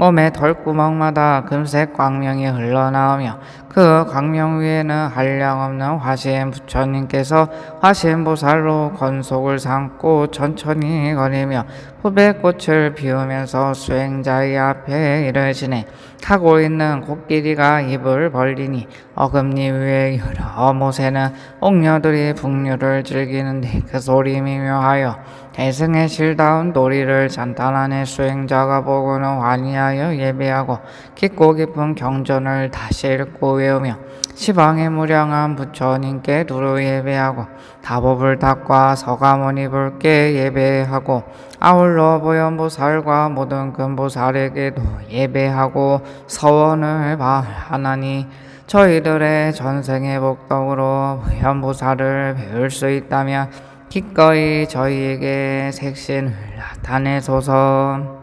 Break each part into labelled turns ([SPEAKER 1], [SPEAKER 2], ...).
[SPEAKER 1] 몸의 털구멍마다 금색 광명이 흘러나오며 그 광명 위에는 한량없는 화신 부처님께서 화신보살로 건속을 삼고 천천히 거리며 후배꽃을 피우면서 수행자의 앞에 이르시네. 타고 있는 코끼리가 입을 벌리니 어금니 위에 여러 모세는 옥녀들이 풍류를 즐기는데 그 소리 미묘하여 대승의 실다운 도리를 잔탄하네. 수행자가 보고는 환희하여 예배하고 깊고 깊은 경전을 다시 읽고 외우며 시방의 무량한 부처님께 두루 예배하고 다보불 탑과 서가모니 불께 예배하고 아울러 보현보살과 모든 금보살에게도 예배하고 서원을 바라나니 저희들의 전생의 복덕으로 보현보살을 배울 수 있다면 기꺼이 저희에게 색신을 나타내소서.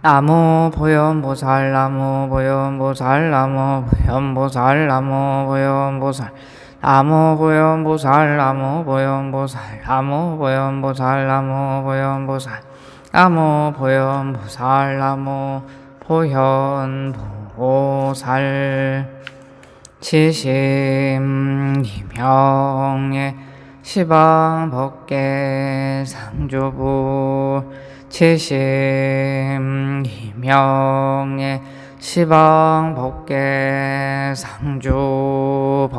[SPEAKER 1] 나무 보현보살 나무 보현보살 나무 보현보살 나무 보현보살 나무 보현보살 나무 보현보살 나무 보현보살 나무 보현보살 나무 보현보살 나무 보현보살 치심이명예 시방법계 상주부 치심이명예 시방법계 상주법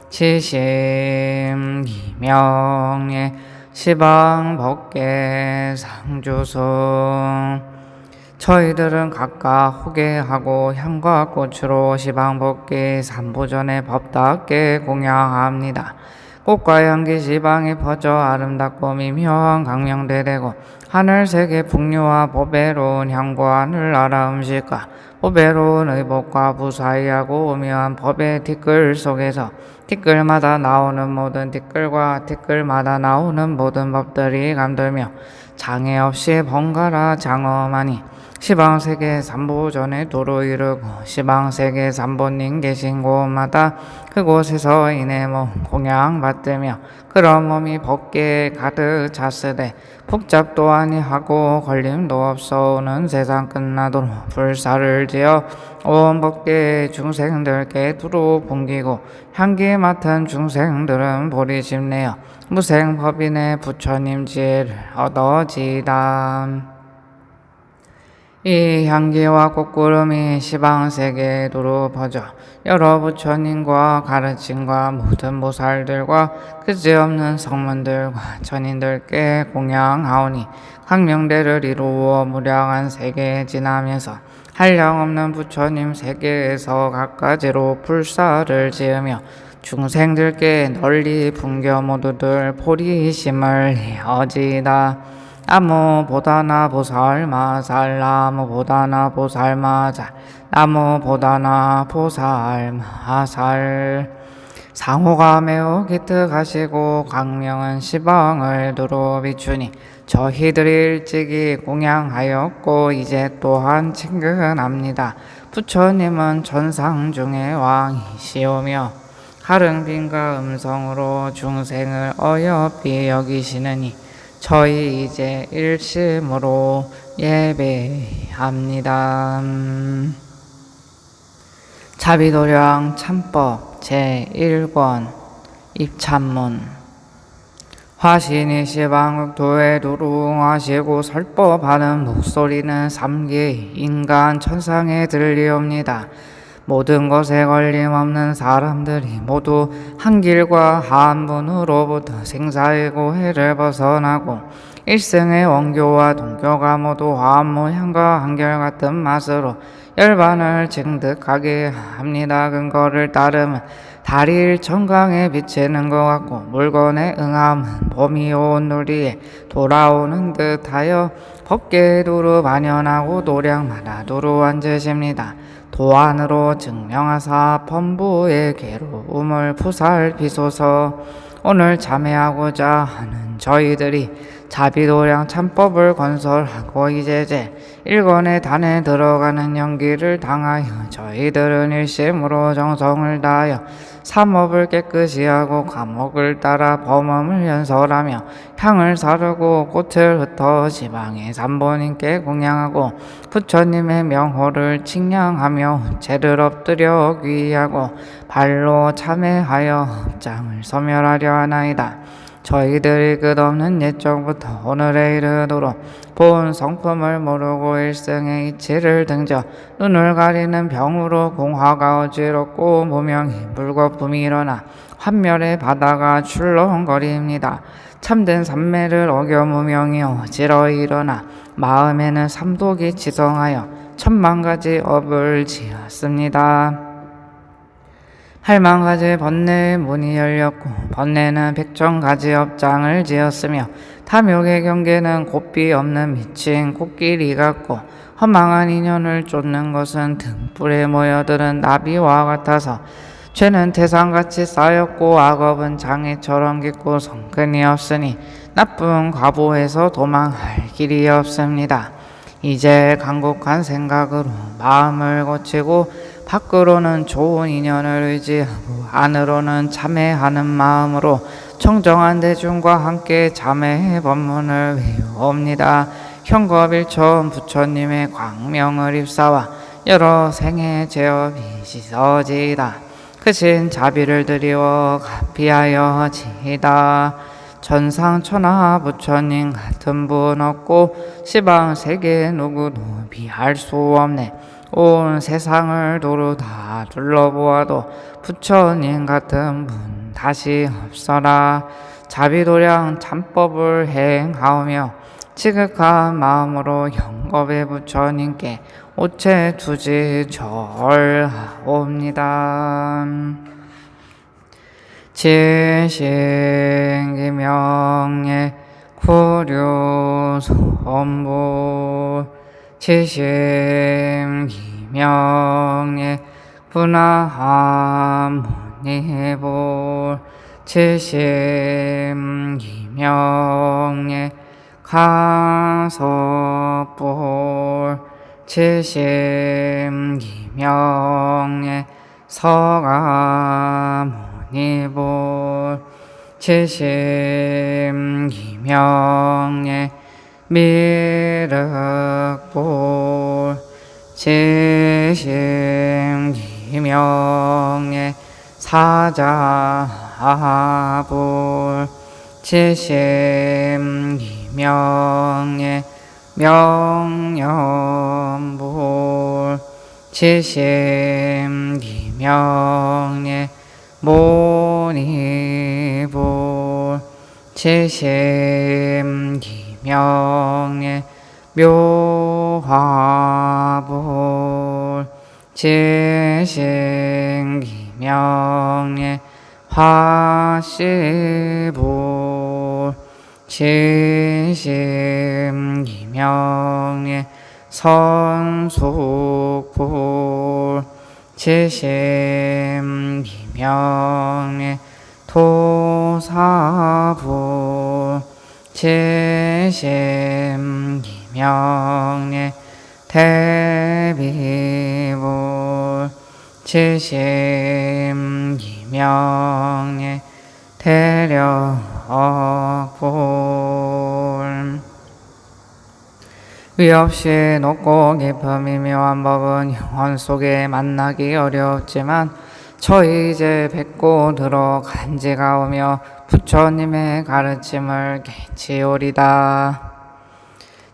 [SPEAKER 1] 치심이명예 시방법계 상주승 저희들은 각각 호개하고 향과 꽃으로 시방법계 삼보전에 법답게 공양합니다. 꽃과 향기 시방에 퍼져 아름답고 미묘한 강명대되고 하늘색의 풍류와 보배로운 향과 하늘나라 음식과 보배로운 의복과 무사히하고 오묘한 법의 티끌 속에서 티끌마다 나오는 모든 티끌과 티끌마다 나오는 모든 법들이 감돌며 장애 없이 번갈아 장엄하니 시방세계 삼보전에 도로 이르고 시방세계 삼보님 계신 곳마다 그곳에서 이내 몸 공양받으며 그런 몸이 법계에 가득 찼으되 복잡도 아니하고 걸림도 없어오는 세상 끝나도록 불사를 지어 온 법계의 중생들께 두루 옮기고 향기 맡은 중생들은 보리 심내어 무생법인의 부처님 지혜를 얻어지다. 이 향기와 꽃구름이 시방세계에 두루 퍼져 여러 부처님과 가르침과 모든 보살들과 그지없는 성문들과 천인들께 공양하오니 강명대를 이루어 무량한 세계에 지나면서 한량없는 부처님 세계에서 각가지로 불사를 지으며 중생들께 널리 풍겨 모두들 보리심을 내어지다. 나무보다나 보살마살 나무보다나 보살마살 나무보다나 보살마살 상호가 매우 기특하시고 광명은 시방을 두루 비추니 저희들이 일찍이 공양하였고 이제 또한 친근합니다. 부처님은 천상 중의 왕이시오며 가릉빈과 음성으로 중생을 어여삐 여기시느니 저희 이제 일심으로 예배합니다. 자비도량 참법 제1권 입참문 화신이 시방국토에 두루하시고 설법하는 목소리는 삼기 인간 천상에 들리옵니다. 모든 것에 걸림없는 사람들이 모두 한 길과 한 분으로부터 생사의 고해를 벗어나고 일생의 원교와 동교가 모두 화합무향과 한결같은 맛으로 열반을 증득하게 합니다. 근거를 따르면 달이 일천강에 비치는 것 같고 물건의 응함은 봄이 온 누리에 돌아오는 듯하여 법계에 두루 반연하고 도량마다 두루 앉으십니다. 도안으로 증명하사 범부의 괴로움을 보살피소서. 오늘 참회하고자 하는 저희들이 자비도량 참법을 건설하고 이제제 일권의 단에 들어가는 연기를 당하여 저희들은 일심으로 정성을 다하여 삼업을 깨끗이 하고 감옥을 따라 범음을 연설하며 향을 사르고 꽃을 흩어 지방의 삼본인께 공양하고 부처님의 명호를 칭양하며 죄를 엎드려 귀의하고 발로 참회하여 업장을 소멸하려 하나이다. 저희들이 끝없는 옛적부터 오늘에 이르도록 본 성품을 모르고 일생의 이치를 등져 눈을 가리는 병으로 공화가 어지럽고 무명히 물거품이 일어나 환멸의 바다가 출렁거립니다. 참된 삼매를 어겨 무명이 어지러이 일어나 마음에는 삼독이 지성하여 천만가지 업을 지었습니다. 8만가지 번뇌의 문이 열렸고 번뇌는 100,000가지 업장을 지었으며 탐욕의 경계는 곱비 없는 미친 코끼리 같고 허망한 인연을 쫓는 것은 등불에 모여드는 나비와 같아서 죄는 태산같이 쌓였고 악업은 장애처럼 깊고 성근이 없으니 나쁜 과보에서 도망할 길이 없습니다. 이제 간곡한 생각으로 마음을 고치고 밖으로는 좋은 인연을 의지하고 안으로는 참회하는 마음으로 청정한 대중과 함께 참회의 법문을 외우옵니다. 현겁일처음 부처님의 광명을 입사와 여러 생의 죄업이 씻어지이다. 크신 자비를 드리워 가피하여 지이다. 전상천하 부처님 같은 분 없고 시방 세계 누구도 비할 수 없네. 온 세상을 도로 다 둘러보아도 부처님 같은 분 다시 없어라. 자비도량 참법을 행하오며 지극한 마음으로 영겁의 부처님께 오체 투지 절하옵니다. 지신기명예 구류선부 지심기명예 분화함문이볼 지심기명예 가서볼 지심기명예 서가문이볼 지심기명예 미륵볼 지심기명예 사자볼 지심기명예 명념볼 지심기명예 모니볼 지심기명예 묘화볼 지심기명예 화시볼 지심기명예 선숙볼 지심기명예 토사볼 지심기명예 대비볼 지심기명예 대력볼 위없이 높고 깊음이 묘한 법은 영혼 속에 만나기 어렵지만 저희 이제 뵙고 들어간지가오며 부처님의 가르침을 깨치오리다.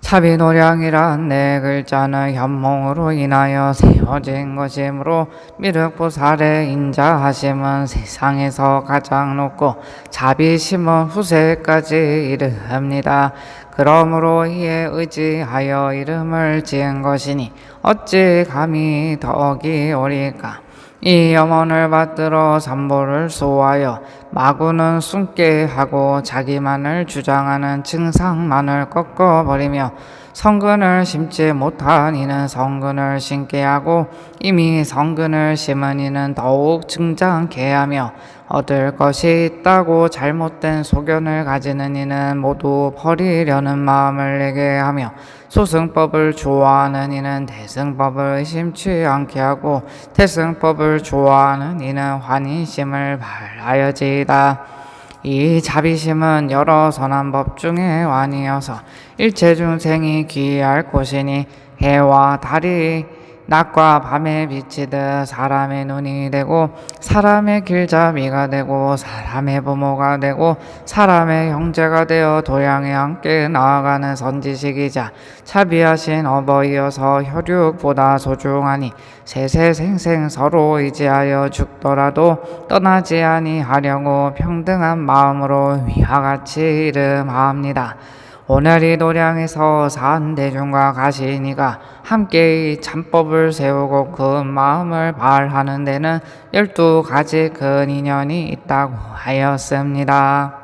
[SPEAKER 1] 자비노량이란 네 글자는 현몽으로 인하여 세워진 것이므로 미륵보살의 인자하심은 세상에서 가장 높고 자비심은 후세까지 이르합니다. 그러므로 이에 의지하여 이름을 지은 것이니 어찌 감히 덕이 오리까. 이 염원을 받들어 삼보를 소화하여 마구는 숨게 하고 자기만을 주장하는 증상만을 꺾어버리며 성근을 심지 못한 이는 성근을 심게 하고 이미 성근을 심은 이는 더욱 증장케 하며 얻을 것이 있다고 잘못된 소견을 가지는 이는 모두 버리려는 마음을 내게 하며 소승법을 좋아하는 이는 대승법을 의심치 않게 하고 대승법을 좋아하는 이는 환희심을 발하여지이다. 이 자비심은 여러 선한 법 중에 완이어서 일체 중생이 귀할 곳이니 해와 달이 낮과 밤에 비치듯 사람의 눈이 되고 사람의 길잡이가 되고 사람의 부모가 되고 사람의 형제가 되어 도량에 함께 나아가는 선지식이자 자비하신 어버이여서 혈육보다 소중하니 세세생생 서로 의지하여 죽더라도 떠나지 아니하려고 평등한 마음으로 위와 같이 이름합니다. 오늘 이 도량에서 산 대중과 가시니가 함께 이 참법을 세우고 그 마음을 발하는 데는 12가지 큰 인연이 있다고 하였습니다.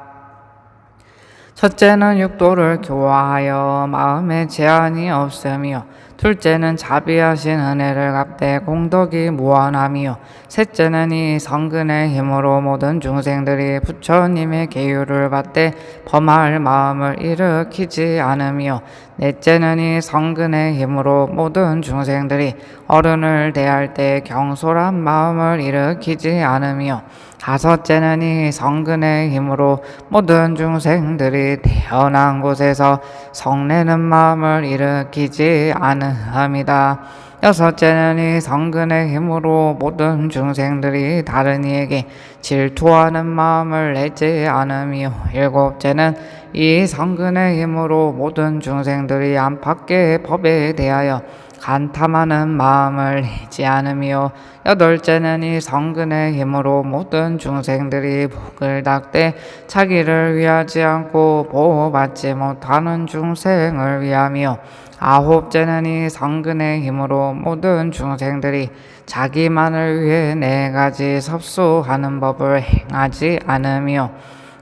[SPEAKER 1] 첫째는 육도를 교화하여 마음에 제한이 없으며 둘째는 자비하신 은혜를 갚되 공덕이 무한하며 셋째는 이 성근의 힘으로 모든 중생들이 부처님의 계율을 받되 범할 마음을 일으키지 않으며 넷째는 이 성근의 힘으로 모든 중생들이 어른을 대할 때 경솔한 마음을 일으키지 않으며 다섯째는 이 성근의 힘으로 모든 중생들이 태어난 곳에서 성내는 마음을 일으키지 않으합니다. 여섯째는 이 성근의 힘으로 모든 중생들이 다른 이에게 질투하는 마음을 내지 않으며 일곱째는 이 성근의 힘으로 모든 중생들이 안팎의 법에 대하여 간탐하는 마음을 내지 않으며 여덟째는 이 성근의 힘으로 모든 중생들이 복을 닦되 자기를 위하지 않고 보호받지 못하는 중생을 위하며 아홉째는 이 성근의 힘으로 모든 중생들이 자기만을 위해 4가지 섭수하는 법을 행하지 않으며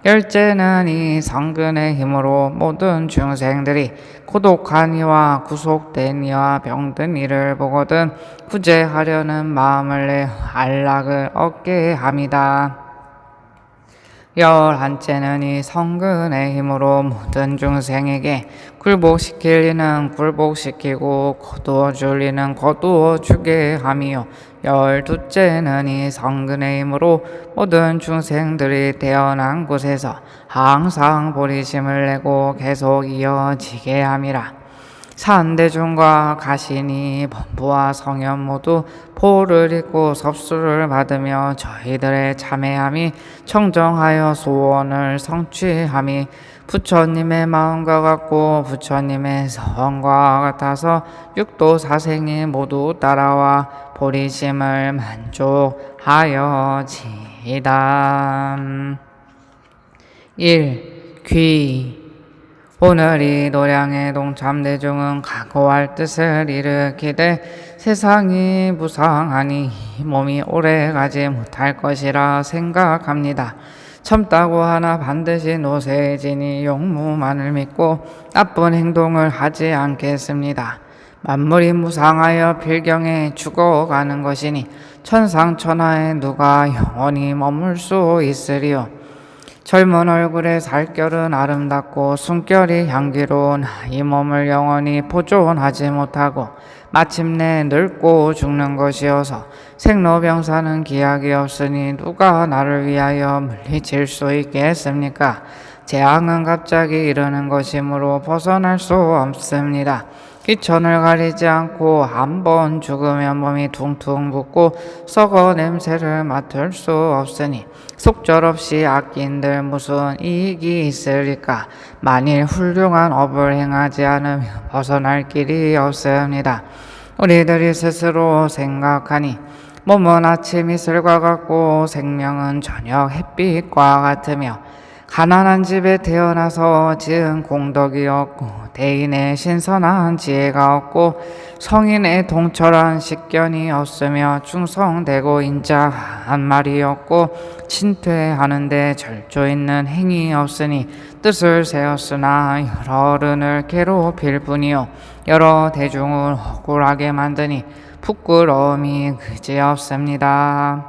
[SPEAKER 1] 열째는 이 성근의 힘으로 모든 중생들이 고독한 이와 구속된 이와 병든 이를 보거든 구제하려는 마음을 내 안락을 얻게 합니다. 11째는 이 성근의 힘으로 모든 중생에게 굴복시킬 이는 굴복시키고 거두어 줄 이는 거두어 주게 하며 12째는 이 성근의 힘으로 모든 중생들이 태어난 곳에서 항상 보리심을 내고 계속 이어지게 함이라. 산대중과 가시니 범부와 성현 모두 보를 입고 섭수를 받으며 저희들의 참회함이 청정하여 소원을 성취함이 부처님의 마음과 같고 부처님의 서원과 같아서 육도 사생이 모두 따라와 보리심을 만족하여지이다. 1. 귀 오늘 이 도량의 동참대중은 각오할 뜻을 일으키되 세상이 무상하니 몸이 오래가지 못할 것이라 생각합니다. 참다고 하나 반드시 노쇠해지니 용무만을 믿고 나쁜 행동을 하지 않겠습니다. 만물이 무상하여 필경에 죽어가는 것이니 천상천하에 누가 영원히 머물 수 있으리요. 젊은 얼굴의 살결은 아름답고 숨결이 향기로운 이 몸을 영원히 보존하지 못하고 마침내 늙고 죽는 것이어서 생로병사는 기약이 없으니 누가 나를 위하여 물리칠 수 있겠습니까? 재앙은 갑자기 이르는 것이므로 벗어날 수 없습니다. 귀천을 가리지 않고 한번 죽으면 몸이 퉁퉁 붓고 썩어 냄새를 맡을 수 없으니 속절없이 아낀들 무슨 이익이 있으리까? 만일 훌륭한 업을 행하지 않으면 벗어날 길이 없습니다. 우리들이 스스로 생각하니 몸은 아침 이슬과 같고 생명은 저녁 햇빛과 같으며 가난한 집에 태어나서 지은 공덕이 없고 대인의 신선한 지혜가 없고 성인의 동철한 식견이 없으며 충성되고 인자한 말이 없고 친퇴하는데 절조 있는 행위 없으니 뜻을 세웠으나 여러 어른을 괴롭힐 뿐이요 여러 대중을 억울하게 만드니 부끄러움이 그지없습니다.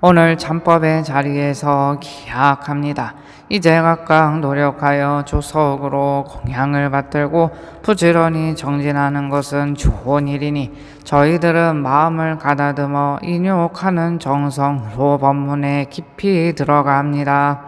[SPEAKER 1] 오늘 참법의 자리에서 기약합니다. 이제 각각 노력하여 조석으로 공양을 받들고 부지런히 정진하는 것은 좋은 일이니 저희들은 마음을 가다듬어 인욕하는 정성으로 법문에 깊이 들어갑니다.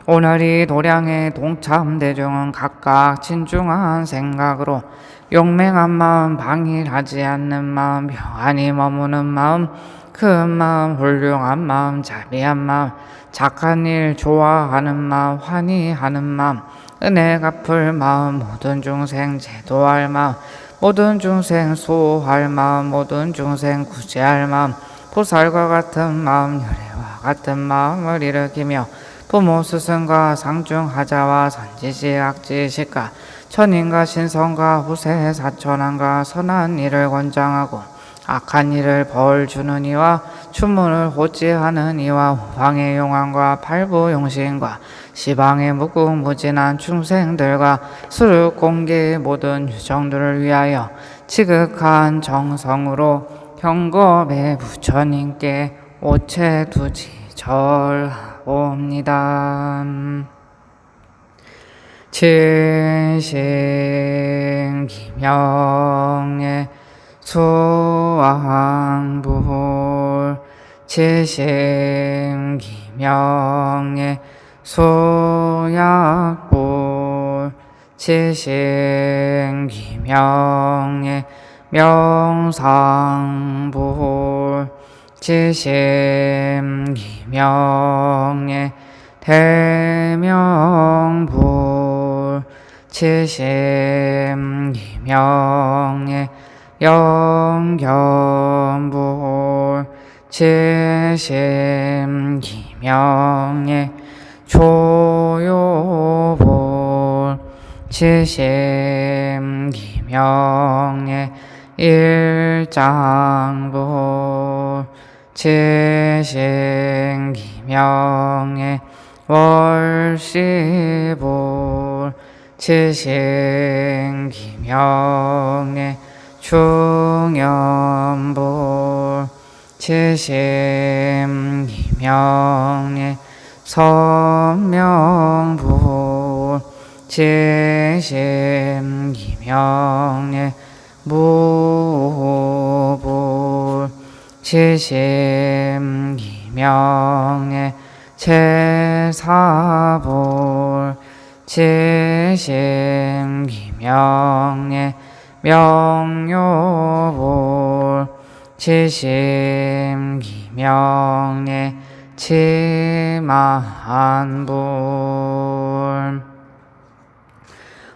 [SPEAKER 1] 오늘이 도량의 동참대중은 각각 진중한 생각으로 용맹한 마음, 방일하지 않는 마음, 평안히 머무는 마음, 큰 마음, 훌륭한 마음, 자비한 마음, 착한 일 좋아하는 마음, 환희하는 마음, 은혜 갚을 마음, 모든 중생 제도할 마음, 모든 중생 수호할 마음, 모든 중생 구제할 마음, 보살과 같은 마음, 열애와 같은 마음을 일으키며 부모 스승과 상중하자와 선지시 악지시가 천인과 신성과 후세 사천왕과 선한 일을 권장하고 악한 일을 벌 주는 이와 추문을 호지하는 이와 우방의 용왕과 팔부용신과 시방의 무궁무진한 충생들과 수륙 공계의 모든 유정들을 위하여 지극한 정성으로 경겁의 부처님께 오체 두지 절하옵니다. 칠신기명예 수왕불 칠신기명예 수약불 칠신기명예 명상불 칠신기명예 대명불 칠신기명예 영견불 칠신기명예 조요불 칠신기명예 일장불 칠신기명예 월시불 칠신기명예 중연불 칠신기명예 선명불 칠신기명예 무불 칠신기명예 제사불 칠신기명예 명요불 칠신기명예 치만불.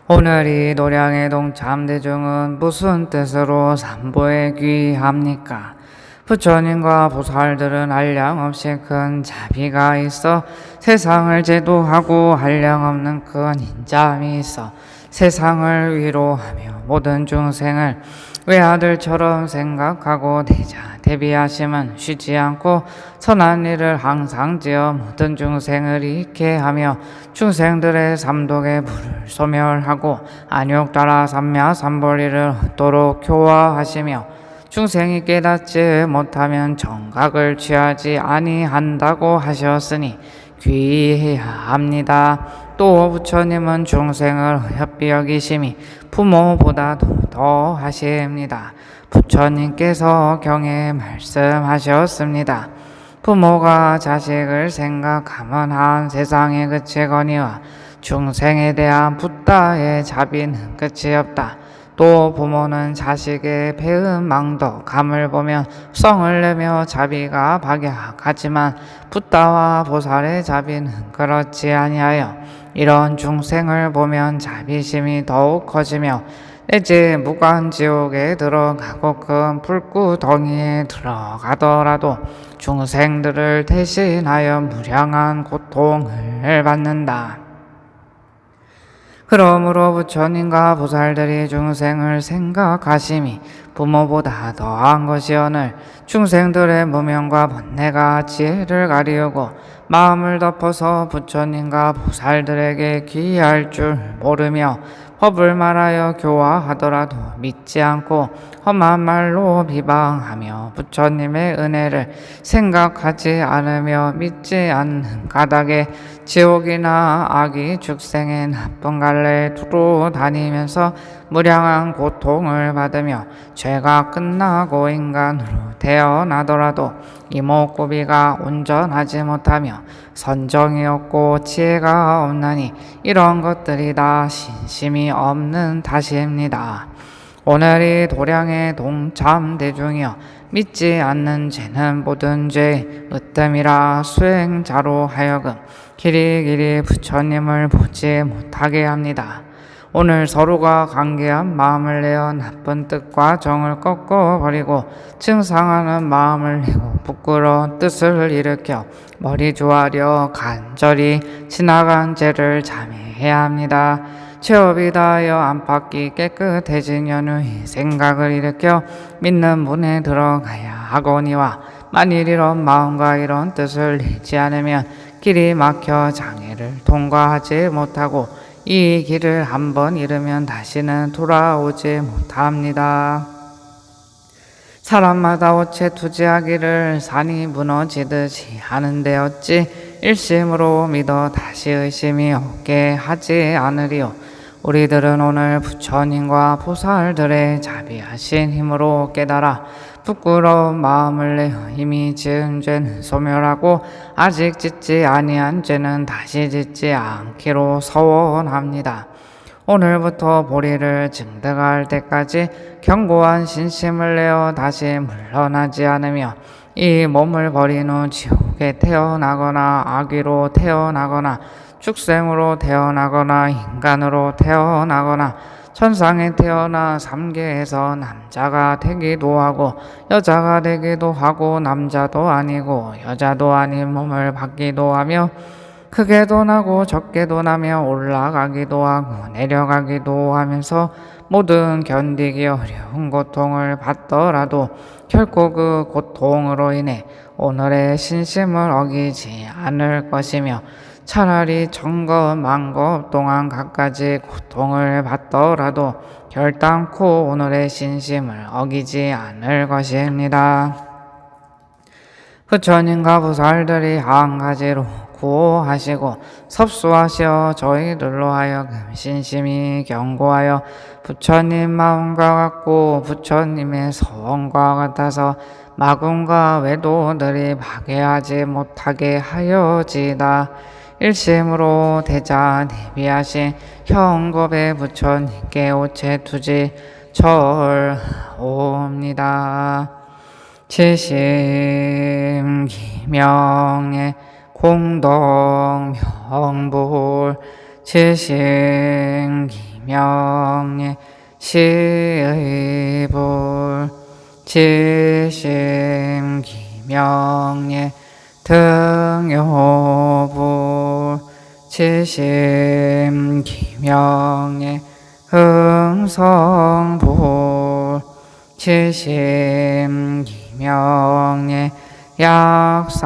[SPEAKER 1] 오늘 이 도량의 동참대중은 무슨 뜻으로 삼보에 귀합니까? 부처님과 보살들은 한량없이 큰 자비가 있어 세상을 제도하고 한량없는 큰 인자함이 있어 세상을 위로하며 모든 중생을 외아들처럼 생각하고 대비하심은 쉬지 않고 선한 일을 항상 지어 모든 중생을 잃게 하며 중생들의 삼독의 불을 소멸하고 안욕따라 삼야 삼벌리를 얻도록 교화하시며 중생이 깨닫지 못하면 정각을 취하지 아니한다고 하셨으니 귀해야 합니다. 또 부처님은 중생을 어여삐 여기심이 부모보다도 더 하십니다. 부처님께서 경에 말씀하셨습니다. 부모가 자식을 생각하면 한 세상의 끝이 거니와 중생에 대한 붓다의 자비는 끝이 없다. 또 부모는 자식의 배은망덕 감을 보면 성을 내며 자비가 박약하지만 붓다와 보살의 자비는 그렇지 아니하여 이런 중생을 보면 자비심이 더욱 커지며 내지 무간지옥에 들어가고 큰 불구덩이에 들어가더라도 중생들을 대신하여 무량한 고통을 받는다. 그러므로 부처님과 보살들이 중생을 생각하심이 부모보다 더한 것이오늘 중생들의 무명과 번뇌가 지혜를 가리우고 마음을 덮어서 부처님과 보살들에게 귀의할 줄 모르며 법을 말하여 교화하더라도 믿지 않고 험한 말로 비방하며 부처님의 은혜를 생각하지 않으며 믿지 않는 까닭에 지옥이나 악이 축생의 나쁜 갈래에 두루 다니면서 무량한 고통을 받으며 죄가 끝나고 인간으로 태어나더라도 이목구비가 온전하지 못하며 선정이 없고 지혜가 없나니 이런 것들이 다 신심이 없는 탓입니다. 오늘이 도량의 동참대중이여 믿지 않는 죄는 모든 죄 으뜸이라 수행자로 하여금 길이길이 부처님을 보지 못하게 합니다. 오늘 서로가 관계한 마음을 내어 나쁜 뜻과 정을 꺾어버리고 증상하는 마음을 내고 부끄러운 뜻을 일으켜 머리 조아려 간절히 지나간 죄를 자매해야 합니다. 죄업이 다하여 안팎이 깨끗해진 연후에 생각을 일으켜 믿는 문에 들어가야 하거니와 만일 이런 마음과 이런 뜻을 내지 않으면 길이 막혀 장애를 통과하지 못하고 이 길을 한번 잃으면 다시는 돌아오지 못합니다. 사람마다 어째 투지하기를 산이 무너지듯이 하는데 어찌 일심으로 믿어 다시 의심이 없게 하지 않으리요. 우리들은 오늘 부처님과 보살들의 자비하신 힘으로 깨달아 부끄러운 마음을 내어 이미 지은 죄는 소멸하고 아직 짓지 아니한 죄는 다시 짓지 않기로 서원합니다. 오늘부터 보리를 증득할 때까지 견고한 신심을 내어 다시 물러나지 않으며 이 몸을 버린 후 지옥에 태어나거나 악귀로 태어나거나 축생으로 태어나거나 인간으로 태어나거나 천상에 태어나 삼계에서 남자가 되기도 하고 여자가 되기도 하고 남자도 아니고 여자도 아닌 몸을 받기도 하며 크게도 나고 적게도 나며 올라가기도 하고 내려가기도 하면서 모든 견디기 어려운 고통을 받더라도 결코 그 고통으로 인해 오늘의 신심을 어기지 않을 것이며 차라리 천겁만겁 동안 갖가지 고통을 받더라도 결단코 오늘의 신심을 어기지 않을 것입니다. 부처님과 보살들이 한 가지로 구호하시고 섭수하시어 저희들로 하여금 신심이 견고하여 부처님 마음과 같고 부처님의 서원과 같아서 마군과 외도들이 파괴하지 못하게 하여지다. 일심으로 대자 대비하신 현겁의 부처님께 오체투지 절옵니다. 칠심 기명의 공덕명불 칠심 기명의 시의불 칠심 기명의 등요불 칠심 기명의 흥성불 칠심 기명의 약사불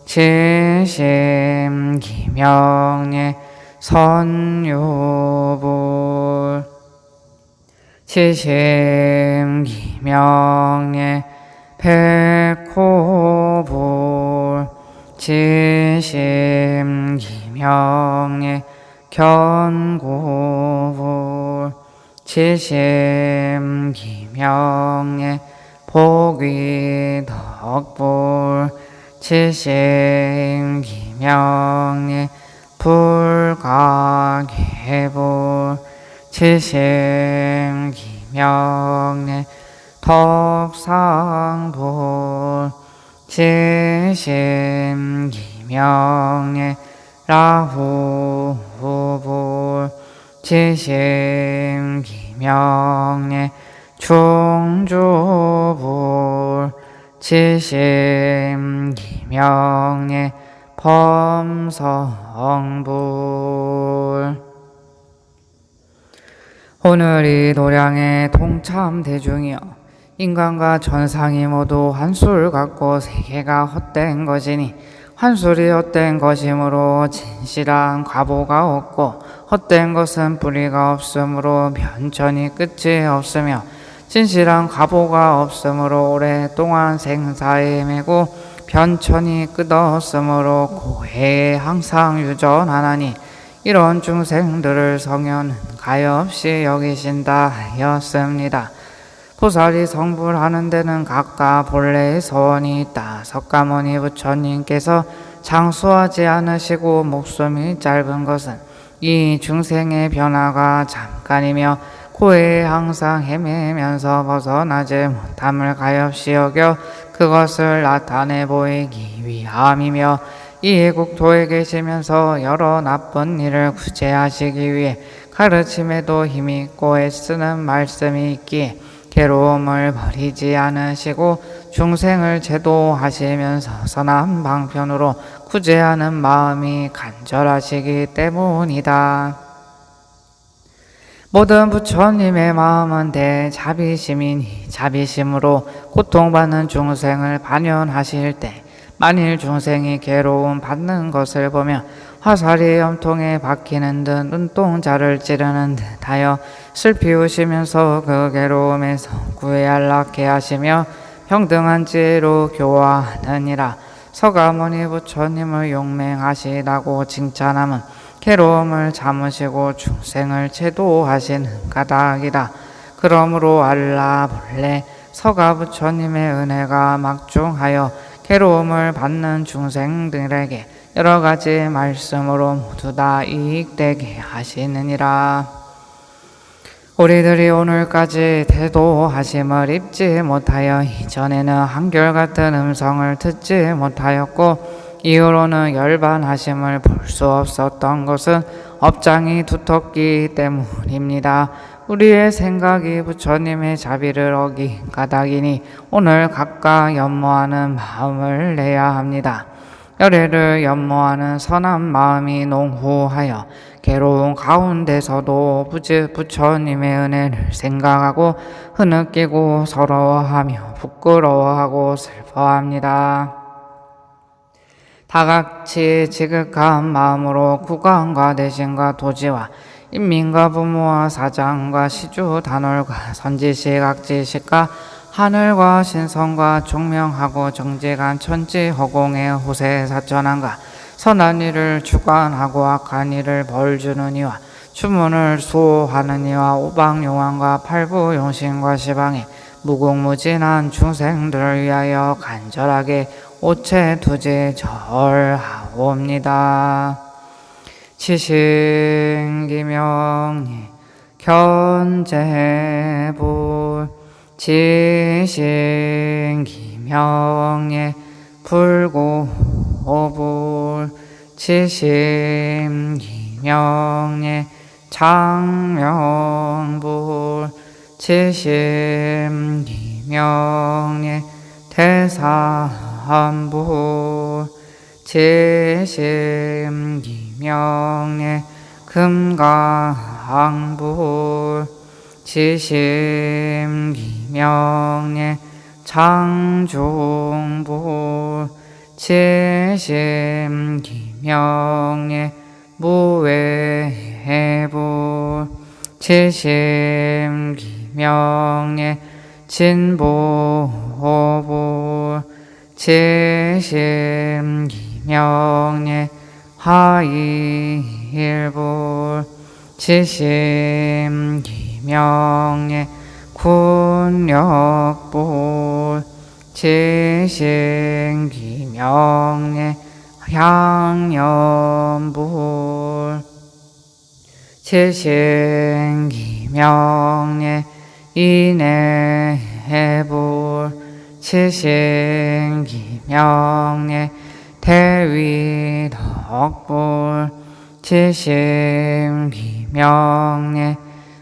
[SPEAKER 1] 칠심 기명의 선유불 칠심 기명의 백호불 칠심 기명의 견고불 칠심 기명의 복위덕불 칠심 기명의 불가계불 칠심 기명의 덕상불 칠심 기명의 라후불 칠심 기명의 충주불 칠심 기명의 범성불 오늘이 도량의 동참대중이여 인간과 천상이 모두 한술 갖고 세계가 헛된 것이니 한술이 헛된 것이므로 진실한 과보가 없고 헛된 것은 뿌리가 없으므로 변천이 끝이 없으며 진실한 과보가 없으므로 오랫동안 생사에 매고 변천이 끝없으므로 고해에 항상 유전하나니 이런 중생들을 성현은 가엾이 여기신다 하였습니다. 보살이 성불하는 데는 각각 본래의 서원이 있다. 석가모니 부처님께서 장수하지 않으시고 목숨이 짧은 것은 이 중생의 변화가 잠깐이며 고해에 항상 헤매면서 벗어나지 못함을 가엾이 여겨 그것을 나타내 보이기 위함이며 이 국토에 계시면서 여러 나쁜 일을 구제하시기 위해 가르침에도 힘있고 애쓰는 말씀이 있기에 괴로움을 버리지 않으시고 중생을 제도하시면서 선한 방편으로 구제하는 마음이 간절하시기 때문이다. 모든 부처님의 마음은 대자비심이니 자비심으로 고통받는 중생을 반연하실 때 만일 중생이 괴로움 받는 것을 보며 화살이 염통에 박히는 듯 눈동자를 찌르는 듯하여 슬피우시면서 그 괴로움에서 구해안락해 하시며 평등한 지혜로 교화하느니라. 석가모니 부처님을 용맹하시다고 칭찬함은 괴로움을 참으시고 중생을 제도하시는 까닭이다. 그러므로 알라 본래 석가 부처님의 은혜가 막중하여 괴로움을 받는 중생들에게 여러 가지 말씀으로 모두 다 이익되게 하시느니라. 우리들이 오늘까지 대도하심을 입지 못하여 이전에는 한결같은 음성을 듣지 못하였고 이후로는 열반하심을 볼 수 없었던 것은 업장이 두텁기 때문입니다. 우리의 생각이 부처님의 자비를 어긴 까닭이니 오늘 각각 연모하는 마음을 내야 합니다. 열애를 연모하는 선한 마음이 농후하여 괴로운 가운데서도 부처님의 은혜를 생각하고 흐느끼고 서러워하며 부끄러워하고 슬퍼합니다. 다같이 지극한 마음으로 국왕과 대신과 도지와 인민과 부모와 사장과 시주 단월과 선지식 악지식과 하늘과 신성과 총명하고 정직한 천지 허공의 호세 사천왕과 선한 일을 주관하고 악한 일을 벌주는 이와 주문을 수호하는 이와 오방용왕과 팔부용신과 시방의 무궁무진한 중생들을 위하여 간절하게 오체투지 절하옵니다. 지신기명예 견제불 지신기명예 불고불 지신기명예 장명불 지신기명예 대사한불 지신기명예 금강불 지신기명예 장중불 지신기명예 무외불 지신기명예 진보불 지신기명예 하일불 지신기명예 군력불 지신기명예 향연불 지신기명예 인해불 지신기명예 대위덕불 지신기명예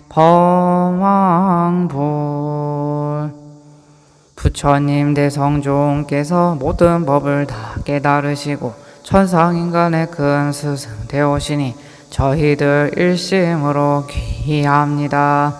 [SPEAKER 1] 범왕불. 부처님 대성종께서 모든 법을 다 깨달으시고 천상인간의 큰 스승 되오시니 저희들 일심으로 귀의합니다.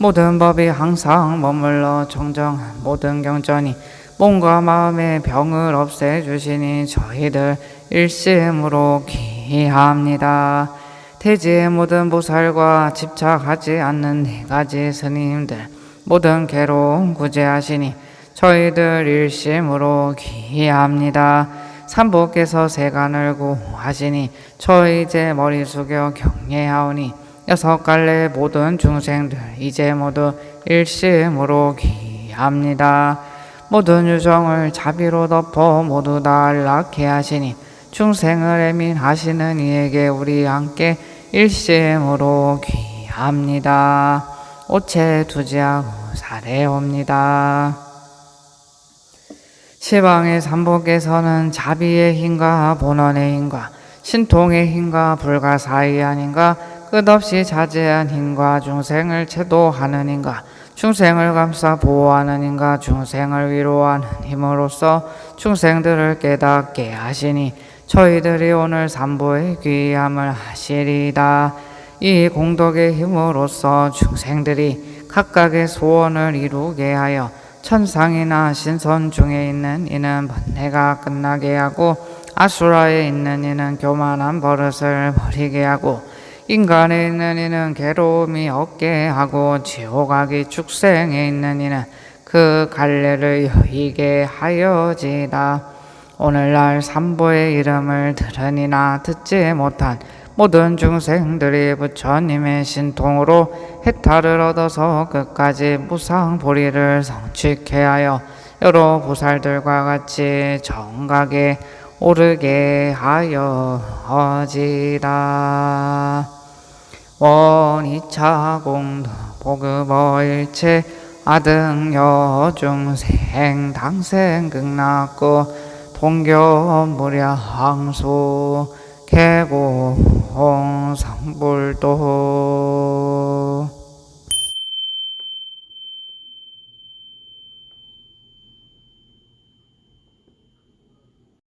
[SPEAKER 1] 모든 법이 항상 머물러 정정한 모든 경전이 몸과 마음의 병을 없애주시니 저희들 일심으로 기합니다. 대지의 모든 보살과 집착하지 않는 네 가지 스님들 모든 괴로움 구제하시니 저희들 일심으로 기합니다. 삼보께서 세간을 구하시니 저희 이제 머리 숙여 경례하오니 여섯 갈래 모든 중생들 이제 모두 일심으로 기합니다. 모든 유정을 자비로 덮어 모두 다 안락해 하시니 중생을 애민하시는 이에게 우리 함께 일심으로 귀합니다. 오체 두지하고 사례옵니다. 시방의 삼보께서는 자비의 힘과 본원의 힘과 신통의 힘과 불가사의한 힘과 끝없이 자제한 힘과 중생을 채도하는 힘과 중생을 감싸 보호하는 힘과 중생을 위로하는 힘으로써 중생들을 깨닫게 하시니 저희들이 오늘 삼보의 귀함을 하시리이다. 이 공덕의 힘으로써 중생들이 각각의 소원을 이루게 하여 천상이나 신선 중에 있는 이는 번뇌가 끝나게 하고 아수라에 있는 이는 교만한 버릇을 버리게 하고 인간에 있는 이는 괴로움이 없게 하고 지옥악이 축생에 있는 이는 그 갈래를 여의게 하여지다. 오늘날 삼보의 이름을 들으니나 듣지 못한 모든 중생들이 부처님의 신통으로 해탈을 얻어서 끝까지 무상보리를 성취케 하여 여러 보살들과 같이 정각에 오르게 하여지라. 원이차 공덕 보급어일체 아등여 중생 당생 극락구 동교무량 항수 개공 성불도